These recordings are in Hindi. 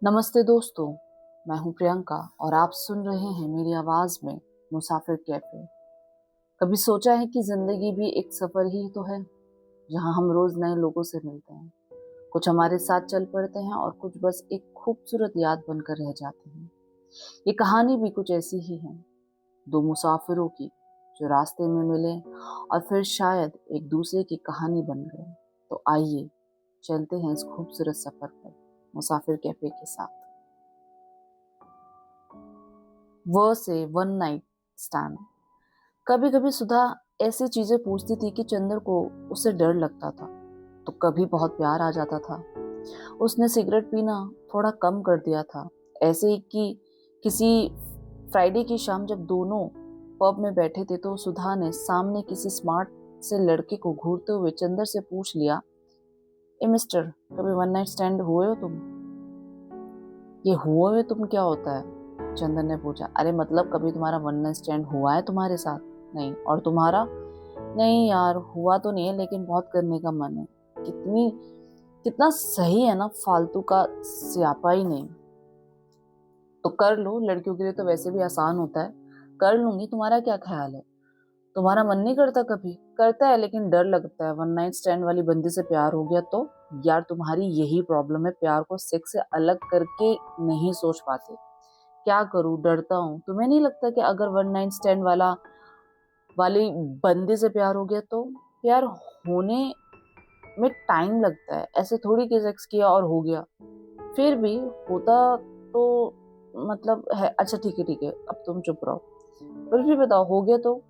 नमस्ते दोस्तों, मैं हूं प्रियंका और आप सुन रहे हैं मेरी आवाज में मुसाफिर कैफे। कभी सोचा है कि जिंदगी भी एक सफर ही तो है, जहां हम रोज नए लोगों से मिलते हैं। कुछ हमारे साथ चल पड़ते हैं और कुछ बस एक खूबसूरत याद बनकर रह जाते हैं। ये कहानी भी कुछ ऐसी ही है, दो मुसाफिरों की जो रास्ते में मिले और फिर शायद एक दूसरे की कहानी बन गए। तो आइए चलते हैं इस खूबसूरत सफर पर मुसाफिर कैफे के साथ। वो से वन नाइट स्टैंड। कभी कभी सुधा ऐसी चीजें पूछती थी कि चंद्र को उससे डर लगता था, तो कभी बहुत प्यार आ जाता था। उसने सिगरेट पीना थोड़ा कम कर दिया था, ऐसे ही कि किसी फ्राइडे की शाम जब दोनों पब में बैठे थे तो सुधा ने सामने किसी स्मार्ट से लड़के को घूरते हुए चंद्र से पूछ लिया, ए मिस्टर, कभी वन नाइट स्टैंड हुए हो तुम? ये हुए हुए तुम क्या होता है? चंदन ने पूछा। अरे मतलब कभी तुम्हारा वन नाइट स्टैंड हुआ है तुम्हारे साथ? नहीं। और तुम्हारा? नहीं यार, हुआ तो नहीं है, लेकिन बहुत करने का मन है। कितनी कितना सही है ना, फालतू का स्यापा ही नहीं। तो कर लो, लड़कियों के लिए तो वैसे भी आसान होता है। कर लूंगी, तुम्हारा क्या ख्याल है? तुम्हारा मन नहीं करता? कभी करता है लेकिन डर लगता है। वन नाइट स्टैंड वाली बंदी से प्यार हो गया तो? यार तुम्हारी यही प्रॉब्लम है, प्यार को सेक्स से अलग करके नहीं सोच पाते। क्या करूं, डरता हूं। तुम्हें नहीं लगता कि अगर वन नाइट स्टैंड वाली बंदे से प्यार हो गया तो? प्यार होने में टाइम लगता है, ऐसे थोड़ी कि सेक्स किया और हो गया। फिर भी होता तो मतलब है। अच्छा ठीक है ठीक है, अब तुम चुप रहो। फिर भी बताओ, हो गया तो?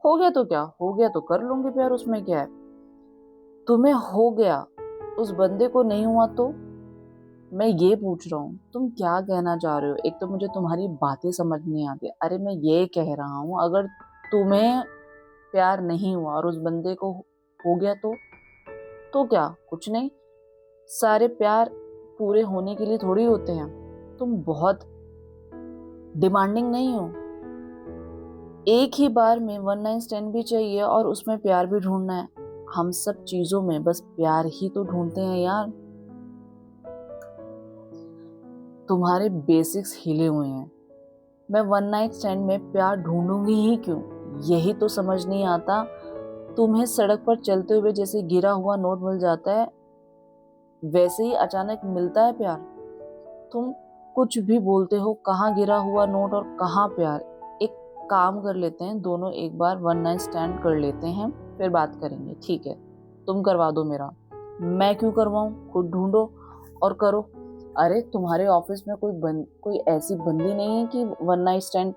हो गया तो क्या हो गया, तो कर लूंगी प्यार, उसमें क्या है? तुम्हें हो गया, उस बंदे को नहीं हुआ तो? मैं ये पूछ रहा हूँ तुम क्या कहना चाह रहे हो। एक तो मुझे तुम्हारी बातें समझ नहीं आती। अरे मैं ये कह रहा हूँ, अगर तुम्हें प्यार नहीं हुआ और उस बंदे को हो गया तो क्या? कुछ नहीं। सारे प्यार पूरे होने के लिए थोड़ी होते हैं। तुम बहुत डिमांडिंग नहीं हो। एक ही बार में वन नाइट स्टैंड भी चाहिए और उसमें प्यार भी ढूंढना है। हम सब चीजों में बस प्यार ही तो ढूंढते हैं यार। तुम्हारे बेसिक्स हिले हुए हैं। मैं वन नाइट स्टैंड में प्यार ढूंढूंगी ही क्यों, यही तो समझ नहीं आता। तुम्हें सड़क पर चलते हुए जैसे गिरा हुआ नोट मिल जाता है, वैसे ही अचानक मिलता है प्यार। तुम कुछ भी बोलते हो, कहाँ गिरा हुआ नोट और कहाँ प्यार। एक काम कर लेते हैं, दोनों एक बार वन नाइट स्टैंड कर लेते हैं, फिर बात करेंगे, ठीक है? तुम करवा दो मेरा। मैं क्यों करवाऊं, खुद ढूंढो और करो। अरे तुम्हारे ऑफिस में कोई ऐसी बंदी नहीं है कि वन नाइट स्टैंड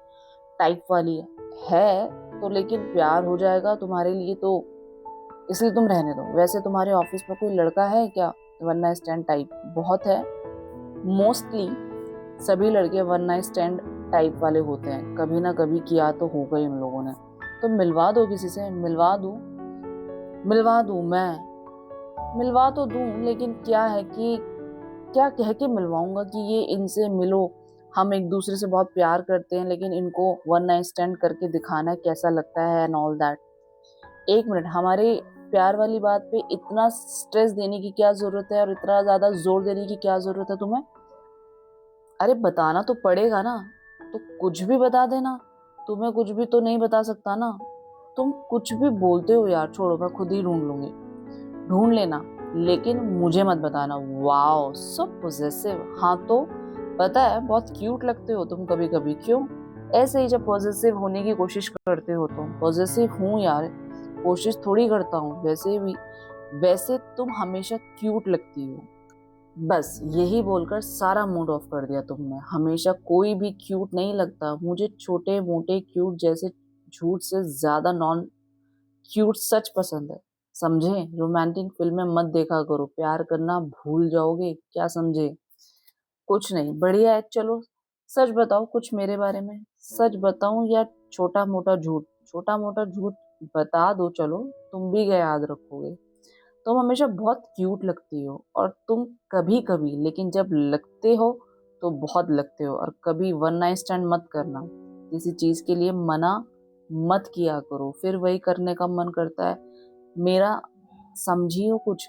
टाइप वाली है तो, लेकिन प्यार हो जाएगा तुम्हारे लिए तो इसलिए तुम रहने दो। वैसे तुम्हारे ऑफिस में कोई लड़का है क्या वन नाइट स्टैंड टाइप? बहुत है। मोस्टली सभी लड़के वन नाइट स्टैंड टाइप वाले होते हैं, कभी ना कभी किया तो होगा ही उन लोगों ने। तो मिलवा दो किसी से। मिलवा दूं मैं? मिलवा तो दूं, लेकिन क्या है कि क्या कह के मिलवाऊंगा कि ये इनसे मिलो, हम एक दूसरे से बहुत प्यार करते हैं, लेकिन इनको वन नाइट स्टैंड करके दिखाना कैसा लगता है एंड ऑल दैट। एक मिनट, हमारे प्यार वाली बात पे इतना स्ट्रेस देने की क्या जरूरत है और इतना ज्यादा जोर देने की क्या जरूरत है तुम्हें? अरे बताना तो पड़ेगा ना, तो कुछ भी बता देना। तुम्हें कुछ भी तो नहीं बता सकता ना। तुम कुछ भी बोलते हो यार, छोड़ो, मैं खुद ही ढूंढ लूंगी। ढूंढ लेना, लेकिन मुझे मत बताना। Wow so possessive. हाँ तो पता है, बहुत क्यूट लगते हो तुम कभी कभी। क्यों? ऐसे ही जब पॉजेसिव होने की कोशिश करते हो तुम। पॉजेसिव हूँ यार, कोशिश थोड़ी करता हूँ वैसे भी। वैसे तुम हमेशा क्यूट लगती हो। बस यही बोलकर सारा मूड ऑफ कर दिया तुमने। हमेशा कोई भी क्यूट नहीं लगता मुझे। छोटे मोटे क्यूट जैसे झूठ से ज्यादा नॉन क्यूट सच पसंद है, समझे? रोमांटिक फिल्में मत देखा करो, प्यार करना भूल जाओगे। क्या समझे? कुछ नहीं, बढ़िया है। चलो सच बताओ कुछ मेरे बारे में। सच बताऊं या छोटा मोटा झूठ? छोटा मोटा झूठ बता दो, चलो तुम भी क्या याद रखोगे। तुम हमेशा बहुत क्यूट लगती हो, और तुम कभी कभी, लेकिन जब लगते हो तो बहुत लगते हो। और कभी वन नाइट स्टैंड मत करना। किसी चीज के लिए मना मत किया करो, फिर वही करने का मन करता है मेरा। समझी हो कुछ?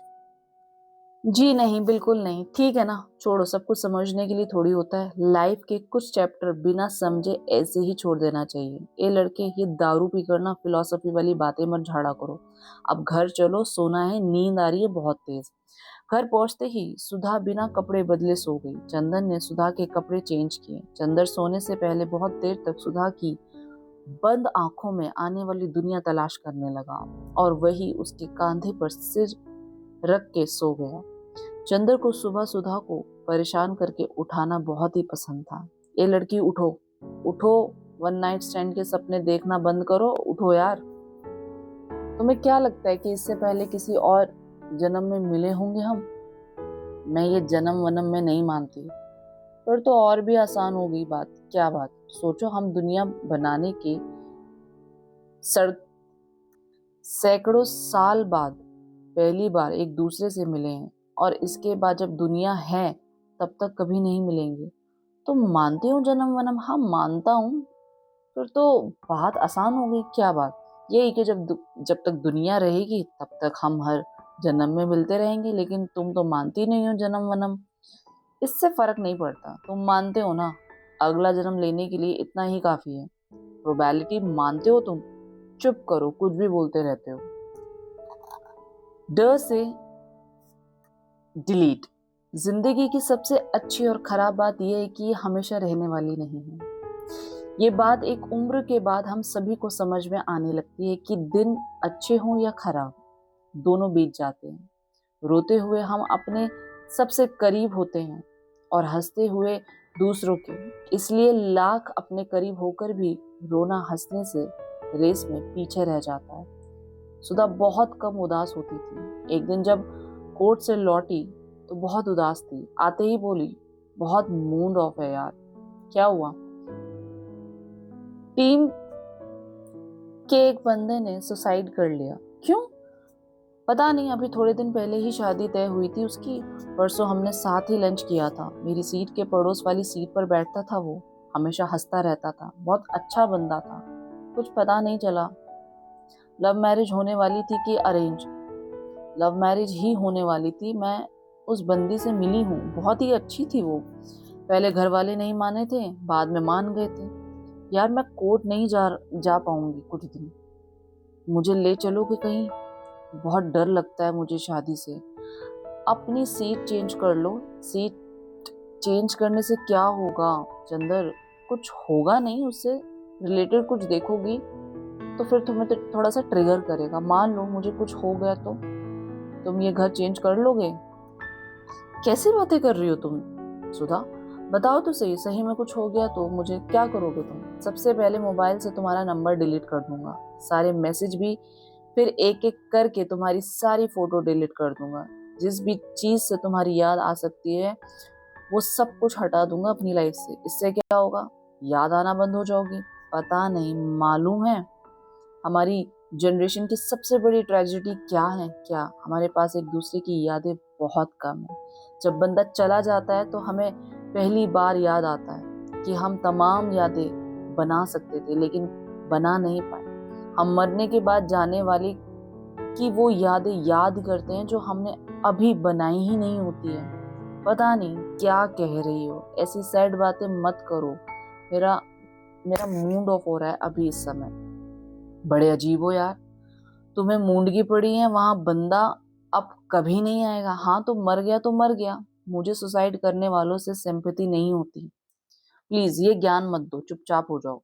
जी नहीं, बिल्कुल नहीं। ठीक है ना, छोड़ो, सब कुछ समझने के लिए थोड़ी होता है। लाइफ के कुछ चैप्टर बिना समझे ऐसे ही छोड़ देना चाहिए। ये लड़के, ये दारू पीकर ना फिलॉसफी वाली बातें मत झाड़ा करो। अब घर चलो, सोना है, नींद आ रही है बहुत तेज। घर पहुंचते ही सुधा बिना कपड़े बदले सो गई। चंदन ने सुधा के कपड़े चेंज किए। चंदन सोने से पहले बहुत देर तक सुधा की बंद आंखों में आने वाली दुनिया तलाश करने लगा और वही उसके कंधे पर सिर रख के सो गया। चंदर को सुबह सुधा को परेशान करके उठाना बहुत ही पसंद था। ये लड़की, उठो उठो, वन नाइट स्टैंड के सपने देखना बंद करो, उठो यार। तुम्हें क्या लगता है कि इससे पहले किसी और जन्म में मिले होंगे हम? मैं ये जन्म वनम में नहीं मानती। पर तो और भी आसान हो गई बात। क्या बात? सोचो, हम दुनिया बनाने के सड़ सैकड़ों साल बाद पहली बार एक दूसरे से मिले हैं, और इसके बाद जब दुनिया है तब तक कभी नहीं मिलेंगे। तो मानती हूँ जन्म वनम, हाँ मानता हूँ। फिर तो बात आसान हो गई। क्या बात? यही कि जब तक दुनिया रहेगी तब तक हम हर जन्म में मिलते रहेंगे। लेकिन तुम तो मानती नहीं हो जन्म वनम। इससे फर्क नहीं पड़ता, तुम मानते हो ना, अगला जन्म लेने के लिए इतना ही काफी है। प्रोबेबिलिटी मानते हो तुम? चुप करो, कुछ भी बोलते रहते हो। ड से डिलीट। जिंदगी की सबसे अच्छी और खराब बात यह है कि ये हमेशा रहने वाली नहीं है। ये बात एक उम्र के बाद हम सभी को समझ में आने लगती है कि दिन अच्छे हों या खराब, दोनों बीत जाते हैं। रोते हुए हम अपने सबसे करीब होते हैं और हंसते हुए दूसरों के। इसलिए लाख अपने करीब होकर भी रोना हंसने से रेस में पीछे रह जाता है। सुधा बहुत कम उदास होती थी। एक दिन जब कोर्ट से लौटी तो बहुत उदास थी। आते ही बोली, बहुत मूड ऑफ है यार। क्या हुआ? टीम के एक बंदे ने सुसाइड कर लिया। क्यों? पता नहीं, अभी थोड़े दिन पहले ही शादी तय हुई थी उसकी। परसों हमने साथ ही लंच किया था। मेरी सीट के पड़ोस वाली सीट पर बैठता था वो। हमेशा हंसता रहता था, बहुत अच्छा बंदा था। कुछ पता नहीं चला लव मैरिज होने वाली थी कि अरेंज। लव मैरिज ही होने वाली थी। मैं उस बंदी से मिली हूँ, बहुत ही अच्छी थी वो। पहले घर वाले नहीं माने थे, बाद में मान गए थे। यार मैं कोर्ट नहीं जा पाऊंगी कुछ दिन, मुझे ले चलोगे कहीं? बहुत डर लगता है मुझे शादी से। अपनी सीट चेंज कर लो। सीट चेंज करने से क्या होगा चंदर? कुछ होगा नहीं, उससे रिलेटेड कुछ देखोगी तो फिर तुम्हें तो थोड़ा सा ट्रिगर करेगा। मान लो मुझे कुछ हो गया तो तुम ये घर चेंज कर लोगे? कैसी बातें कर रही हो तुम सुधा? बताओ तो सही, सही में कुछ हो गया तो मुझे क्या करोगे तुम? सबसे पहले मोबाइल से तुम्हारा नंबर डिलीट कर दूंगा, सारे मैसेज भी, फिर एक एक करके तुम्हारी सारी फोटो डिलीट कर दूंगा। जिस भी चीज से तुम्हारी याद आ सकती है वो सब कुछ हटा दूंगा अपनी लाइफ से। इससे क्या होगा? याद आना बंद हो जाओगी। पता नहीं, मालूम है हमारी जनरेशन की सबसे बड़ी ट्रेजेडी क्या है? क्या हमारे पास एक दूसरे की यादें बहुत कम है। जब बंदा चला जाता है तो हमें पहली बार याद आता है कि हम तमाम यादें बना सकते थे लेकिन बना नहीं पाए। हम मरने के बाद जाने वाली की वो यादें याद करते हैं जो हमने अभी बनाई ही नहीं होती है। पता नहीं क्या कह रही हो, ऐसी सैड बातें मत करो। मेरा मेरा मूड ऑफ हो रहा है अभी इस समय। बड़े अजीब हो यार, तुम्हें मूंदगी पड़ी है, वहां बंदा अब कभी नहीं आएगा। हाँ तो मर गया तो मर गया। मुझे सुसाइड करने वालों से सिंपैथी नहीं होती। प्लीज ये ज्ञान मत दो, चुपचाप हो जाओ।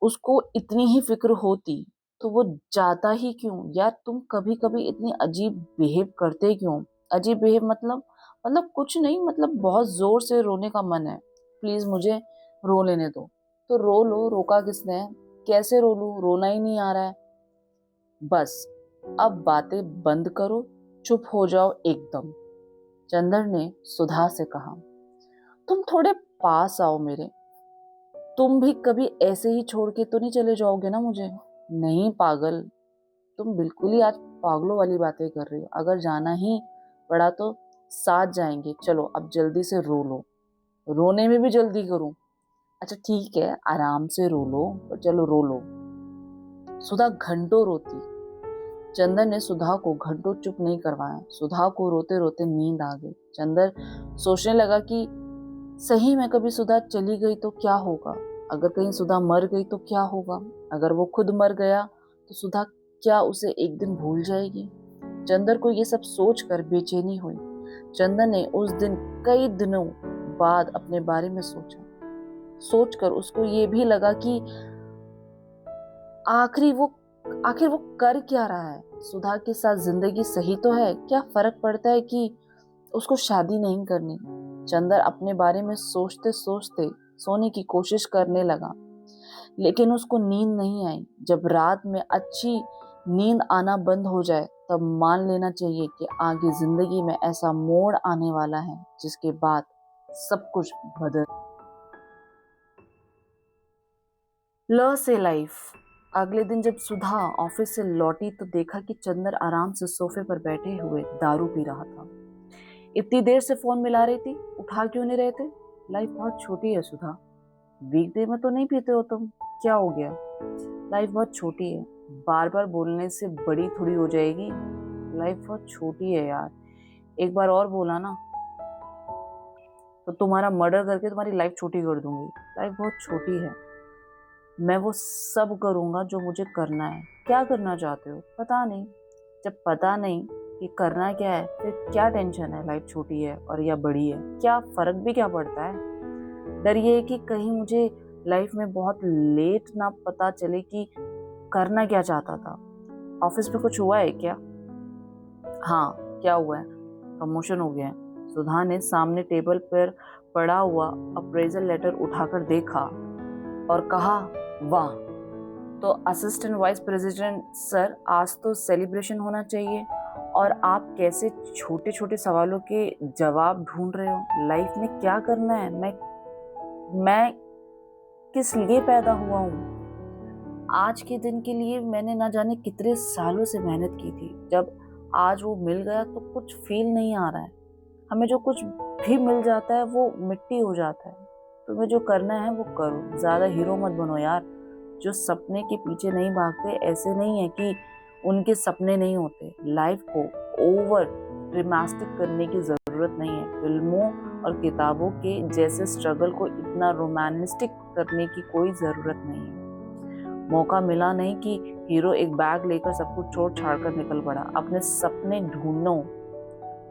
उसको इतनी ही फिक्र होती तो वो जाता ही क्यों? यार तुम कभी कभी इतनी अजीब बिहेव करते क्यों? अजीब बिहेव मतलब कुछ नहीं, मतलब बहुत जोर से रोने का मन है, प्लीज मुझे रो लेने दो। तो रो लो, रोका किसने है? कैसे रो लूं? रोना ही नहीं आ रहा है। बस अब बातें बंद करो, चुप हो जाओ एकदम। चंदर ने सुधा से कहा, तुम थोड़े पास आओ मेरे। तुम भी कभी ऐसे ही छोड़ के तो नहीं चले जाओगे ना मुझे? नहीं पागल, तुम बिल्कुल ही आज पागलों वाली बातें कर रही हो। अगर जाना ही पड़ा तो साथ जाएंगे। चलो अब जल्दी से रो लो। रोने में भी जल्दी करूं? अच्छा ठीक है, आराम से रो लो, पर चलो रो लो। सुधा घंटों रोती, चंदर ने सुधा को घंटों चुप नहीं करवाया। सुधा को रोते रोते नींद आ गई। चंदर सोचने लगा कि सही में कभी सुधा चली गई तो क्या होगा, अगर कहीं सुधा मर गई तो क्या होगा, अगर वो खुद मर गया तो सुधा क्या उसे एक दिन भूल जाएगी। चंदर को ये सब सोचकर बेचैनी हुई। चंदर ने उस दिन कई दिनों बाद अपने बारे में सोचा। सोचकर उसको ये भी लगा कि आखिर वो कर क्या रहा है। सुधा के साथ जिंदगी सही तो है, क्या फर्क पड़ता है कि उसको शादी नहीं करनी। चंदर अपने बारे में सोचते सोचते सोने की कोशिश करने लगा, लेकिन उसको नींद नहीं आई। जब रात में अच्छी नींद आना बंद हो जाए तब मान लेना चाहिए कि आगे जिंदगी में ऐसा मोड़ आने वाला है जिसके बाद सब कुछ बदल। ल से लाइफ। अगले दिन जब सुधा ऑफिस से लौटी तो देखा कि चंदर आराम से सोफे पर बैठे हुए दारू पी रहा था। इतनी देर से फोन मिला रही थी, उठा क्यों नहीं रहे थे? लाइफ बहुत छोटी है सुधा, वीकडे में तो नहीं पीते हो तुम, क्या हो गया? लाइफ बहुत छोटी है, बार बार बोलने से बड़ी थोड़ी हो जाएगी। लाइफ बहुत छोटी है यार, एक बार और बोला ना तो तुम्हारा मर्डर करके तुम्हारी लाइफ छोटी कर दूंगी। लाइफ बहुत छोटी है, मैं वो सब करूंगा जो मुझे करना है। क्या करना चाहते हो? पता नहीं। जब पता नहीं कि करना क्या है फिर क्या टेंशन है? लाइफ छोटी है और या बड़ी है, क्या फर्क भी क्या पड़ता है? डर ये है कि कहीं मुझे लाइफ में बहुत लेट ना पता चले कि करना क्या चाहता था। ऑफिस में कुछ हुआ है क्या? हाँ, क्या हुआ है? प्रमोशन हो गया है। सुधा ने सामने टेबल पर पड़ा हुआ अप्रेजल लेटर उठाकर देखा और कहा, वाह, तो असिस्टेंट वाइस प्रेसिडेंट सर, आज तो सेलिब्रेशन होना चाहिए। और आप कैसे छोटे छोटे सवालों के जवाब ढूंढ रहे हो? लाइफ में क्या करना है? मैं किस लिए पैदा हुआ हूँ? आज के दिन के लिए मैंने ना जाने कितने सालों से मेहनत की थी। जब आज वो मिल गया तो कुछ फील नहीं आ रहा है। हमें जो कुछ भी मिल जाता है वो मिट्टी हो जाता है। तुम्हें जो करना है वो करो, ज्यादा हीरो मत बनो यार। जो सपने के पीछे नहीं भागते, ऐसे नहीं है कि उनके सपने नहीं होते। लाइफ को ओवर ड्रामेटिक करने की जरूरत नहीं है। फिल्मों और किताबों के जैसे स्ट्रगल को इतना रोमांटिक करने की कोई जरूरत नहीं है। मौका मिला नहीं कि हीरो एक बैग लेकर सब कुछ छोड़ छाड़ कर निकल पड़ा। अपने सपने ढूंढो।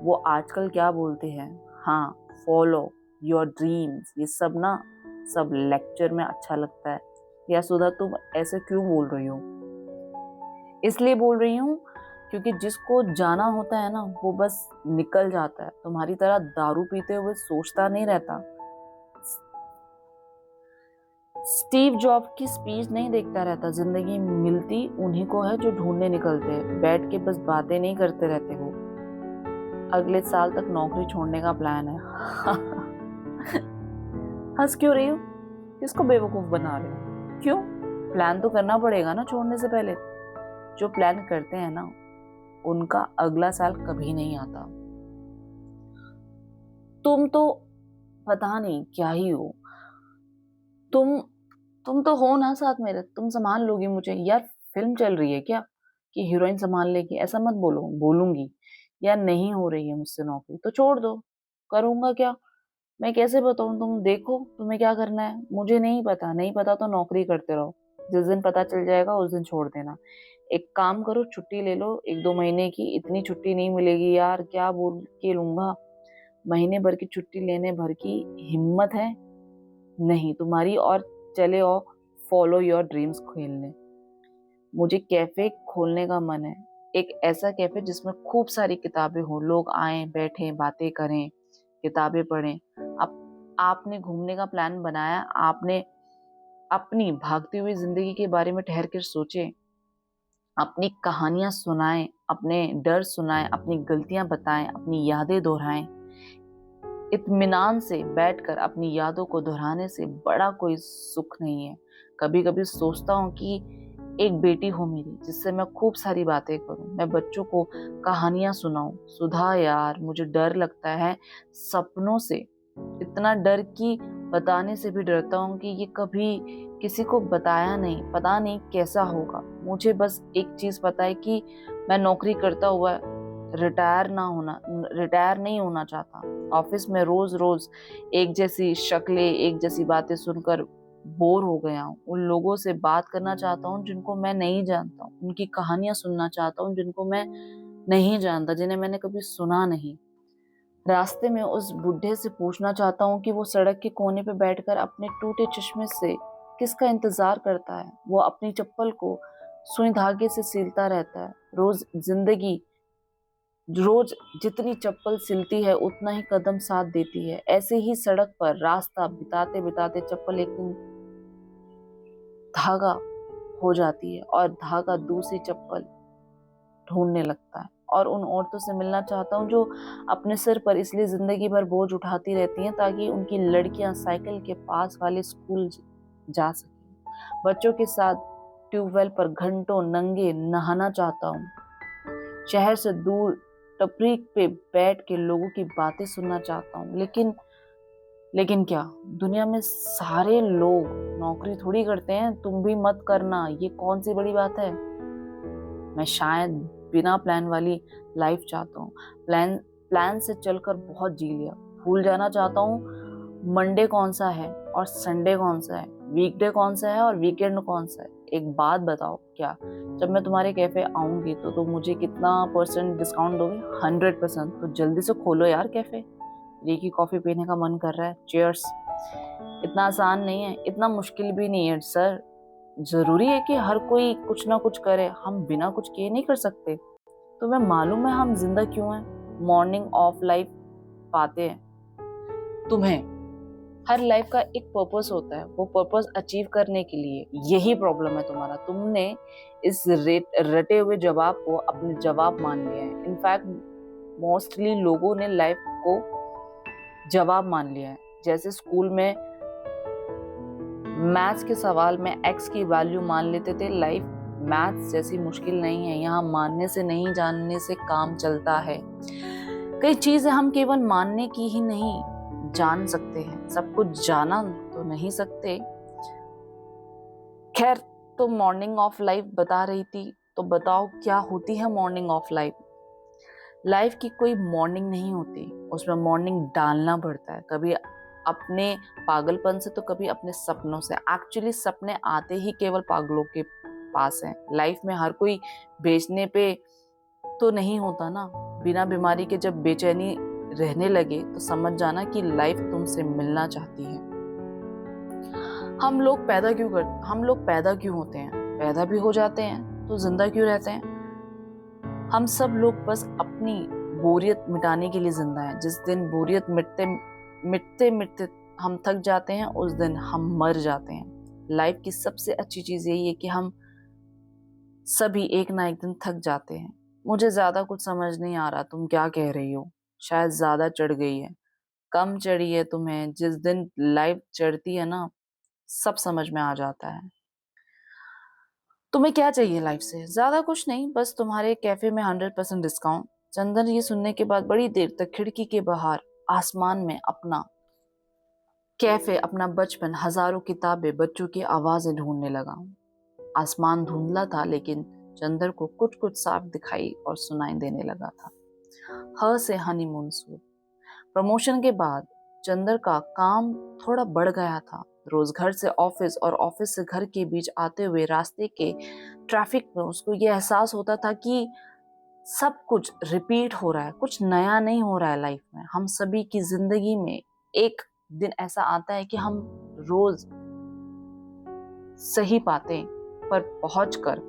वो आजकल क्या बोलते हैं, हाँ, फॉलो योर ड्रीम्स, ये सब ना सब लेक्चर में अच्छा लगता है। या सुधा, तुम ऐसे क्यों बोल रही हो? इसलिए बोल रही हूँ क्योंकि जिसको जाना होता है ना वो बस निकल जाता है। तुम्हारी तरह दारू पीते हुए सोचता नहीं रहता। स्टीव जॉब की स्पीच नहीं देखता रहता। जिंदगी मिलती उन्हीं को है जो ढूंढने निकलते हैं, बैठ के बस बातें नहीं करते रहते वो। अगले साल तक नौकरी छोड़ने का प्लान है। हंस क्यों रही हो? किसको बेवकूफ बना रहे हो? क्यों? प्लान तो करना पड़ेगा ना छोड़ने से पहले। जो प्लान करते हैं ना उनका अगला साल कभी नहीं आता। तुम तो पता नहीं क्या ही हो। तुम तो हो ना साथ मेरे, तुम संभाल लोगी मुझे। यार फिल्म चल रही है क्या कि हीरोइन संभाल लेगी? ऐसा मत बोलो। बोलूंगी। यार नहीं हो रही है मुझसे नौकरी तो छोड़ दो। करूंगा क्या? मैं कैसे बताऊं? तुम देखो तुम्हें क्या करना है। मुझे नहीं पता। नहीं पता तो नौकरी करते रहो, जिस दिन पता चल जाएगा उस दिन छोड़ देना। एक काम करो, छुट्टी ले लो 1-2 महीने की। इतनी छुट्टी नहीं मिलेगी यार, क्या बोल के लूंगा? महीने भर की छुट्टी लेने भर की हिम्मत है नहीं तुम्हारी। और चले और फॉलो योर ड्रीम्स खेलने। मुझे कैफे खोलने का मन है, एक ऐसा कैफे जिसमें खूब सारी किताबें हो, लोग आए बैठे बातें करें, किताबें पढ़ें। अब आपने घूमने का प्लान बनाया, आपने अपनी भागती हुई जिंदगी के बारे में ठहर कर सोचे, अपनी कहानियां सुनाएं, अपने डर सुनाएं, अपनी गलतियां बताएं, अपनी यादें दोहराएं। इत्मीनान से बैठकर अपनी यादों को दोहराने से बड़ा कोई सुख नहीं है। कभी कभी सोचता हूँ कि एक बेटी हो मेरी, जिससे मैं खूब सारी बातें करूं, मैं बच्चों को कहानियां सुनाऊं। सुधा यार, मुझे डर लगता है सपनों से, इतना डर कि बताने से भी डरता हूँ कि ये कभी किसी को बताया नहीं, पता नहीं कैसा होगा। मुझे बस एक चीज पता है कि मैं नौकरी करता हुआ रिटायर नहीं होना चाहता। ऑफिस में रोज रोज एक जैसी शक्लें, एक जैसी बातें सुनकर बोर हो गया हूँ। उन लोगों से बात करना चाहता हूँ जिनको मैं नहीं जानता हूँ, उनकी कहानियां सुनना चाहता हूँ जिनको मैं नहीं जानता, जिन्हें मैंने कभी सुना नहीं। रास्ते में उस बुढ़े से पूछना चाहता हूँ कि वो सड़क के कोने पे बैठकर अपने टूटे चश्मे से किसका इंतजार करता है। वो अपनी चप्पल को सुई धागे से सिलता रहता है। रोज जितनी चप्पल सिलती है उतना ही कदम साथ देती है। ऐसे ही सड़क पर रास्ता बिताते बिताते चप्पल एक दिन धागा हो जाती है और धागा दूसरी चप्पल ढूंढने लगता है। और उन औरतों से मिलना चाहता हूँ जो अपने सिर पर इसलिए जिंदगी भर बोझ उठाती रहती हैं ताकि उनकी लड़कियां साइकिल के पास वाले स्कूल जा सके। बच्चों के साथ ट्यूबवेल पर घंटों नंगे नहाना चाहता हूँ। शहर से दूर टपरी पे बैठ के लोगों की बातें सुनना चाहता हूँ। लेकिन क्या दुनिया में सारे लोग नौकरी थोड़ी करते हैं? तुम भी मत करना, ये कौन सी बड़ी बात है। मैं शायद बिना प्लान वाली लाइफ चाहता हूँ। प्लान से चलकर बहुत जी लिया। भूल जाना चाहता हूँ मंडे कौन सा है और संडे कौन सा है, वीकडे कौन सा है और वीकेंड कौन सा है। एक बात बताओ, क्या जब मैं तुम्हारे कैफे आऊंगी तो तुम मुझे कितना % डिस्काउंट दोगे? 100%। तो जल्दी से खोलो यार कैफे, एक ही कॉफी पीने का मन कर रहा है। चीयर्स। इतना आसान नहीं है, इतना मुश्किल भी नहीं है सर। जरूरी है कि हर कोई कुछ ना कुछ करे, हम बिना कुछ किए नहीं कर सकते। तुम्हें मालूम है हम जिंदा क्यों हैं? मॉर्निंग ऑफ लाइफ पाते हैं। तुम्हें हर लाइफ का एक पर्पस होता है, वो पर्पस अचीव करने के लिए। यही प्रॉब्लम है तुम्हारा, तुमने इस रटे हुए जवाब को अपने जवाब मान लिया है। इनफैक्ट मोस्टली लोगों ने लाइफ को जवाब मान लिया है। जैसे स्कूल में मैथ्स के सवाल में एक्स की वैल्यू मान लेते थे। लाइफ मैथ्स जैसी मुश्किल नहीं है, यहाँ मानने से नहीं जानने से काम चलता है। कई चीजें हम केवल मानने की ही नहीं जान सकते हैं, सब कुछ जाना तो नहीं सकते। खैर, तो मॉर्निंग ऑफ लाइफ बता रही थी, तो बताओ क्या होती है मॉर्निंग ऑफ लाइफ? लाइफ की कोई मॉर्निंग नहीं होती, उसमें मॉर्निंग डालना पड़ता है। कभी अपने पागलपन से तो कभी अपने सपनों से। एक्चुअली सपने आते ही केवल पागलों के पास हैं। लाइफ में हर कोई बेचने पे तो नहीं होता ना। बिना बीमारी के जब बेचैनी रहने लगे तो समझ जाना कि लाइफ तुमसे मिलना चाहती है। हम लोग पैदा क्यों होते हैं? पैदा भी हो जाते हैं तो जिंदा क्यों रहते हैं? हम सब लोग बस अपनी बोरियत मिटाने के लिए जिंदा हैं। जिस दिन बोरियत मिटते मिटते हम थक जाते हैं, उस दिन हम मर जाते हैं। लाइफ की सबसे अच्छी चीज यही है कि हम सभी एक ना एक दिन थक जाते हैं। मुझे ज्यादा कुछ समझ नहीं आ रहा तुम क्या कह रही हो। शायद ज्यादा चढ़ गई है, कम चढ़ी है तुम्हें। जिस दिन लाइफ चढ़ती है ना, सब समझ में आ जाता है। तुम्हें क्या चाहिए लाइफ से? ज्यादा कुछ नहीं, बस तुम्हारे कैफे में 100% डिस्काउंट। चंदन ये सुनने के बाद बड़ी देर तक खिड़की के बाहर आसमान में अपना कैफे, अपना बचपन, हजारों किताबें, बच्चों की आवाजें ढूंढने लगा। आसमान धुंधला था लेकिन चंदर को कुछ कुछ साफ दिखाई और सुनाई देने लगा था। ह से हनीमून सूट। प्रमोशन के बाद चंदर का काम थोड़ा बढ़ गया था। रोज घर से ऑफिस और ऑफिस से घर के बीच आते हुए रास्ते के ट्रैफिक में उसको ये एहसास होता था कि सब कुछ रिपीट हो रहा है, कुछ नया नहीं हो रहा है लाइफ में। हम सभी की जिंदगी में एक दिन ऐसा आता है कि हम रोज सही बातें पर पहुंचकर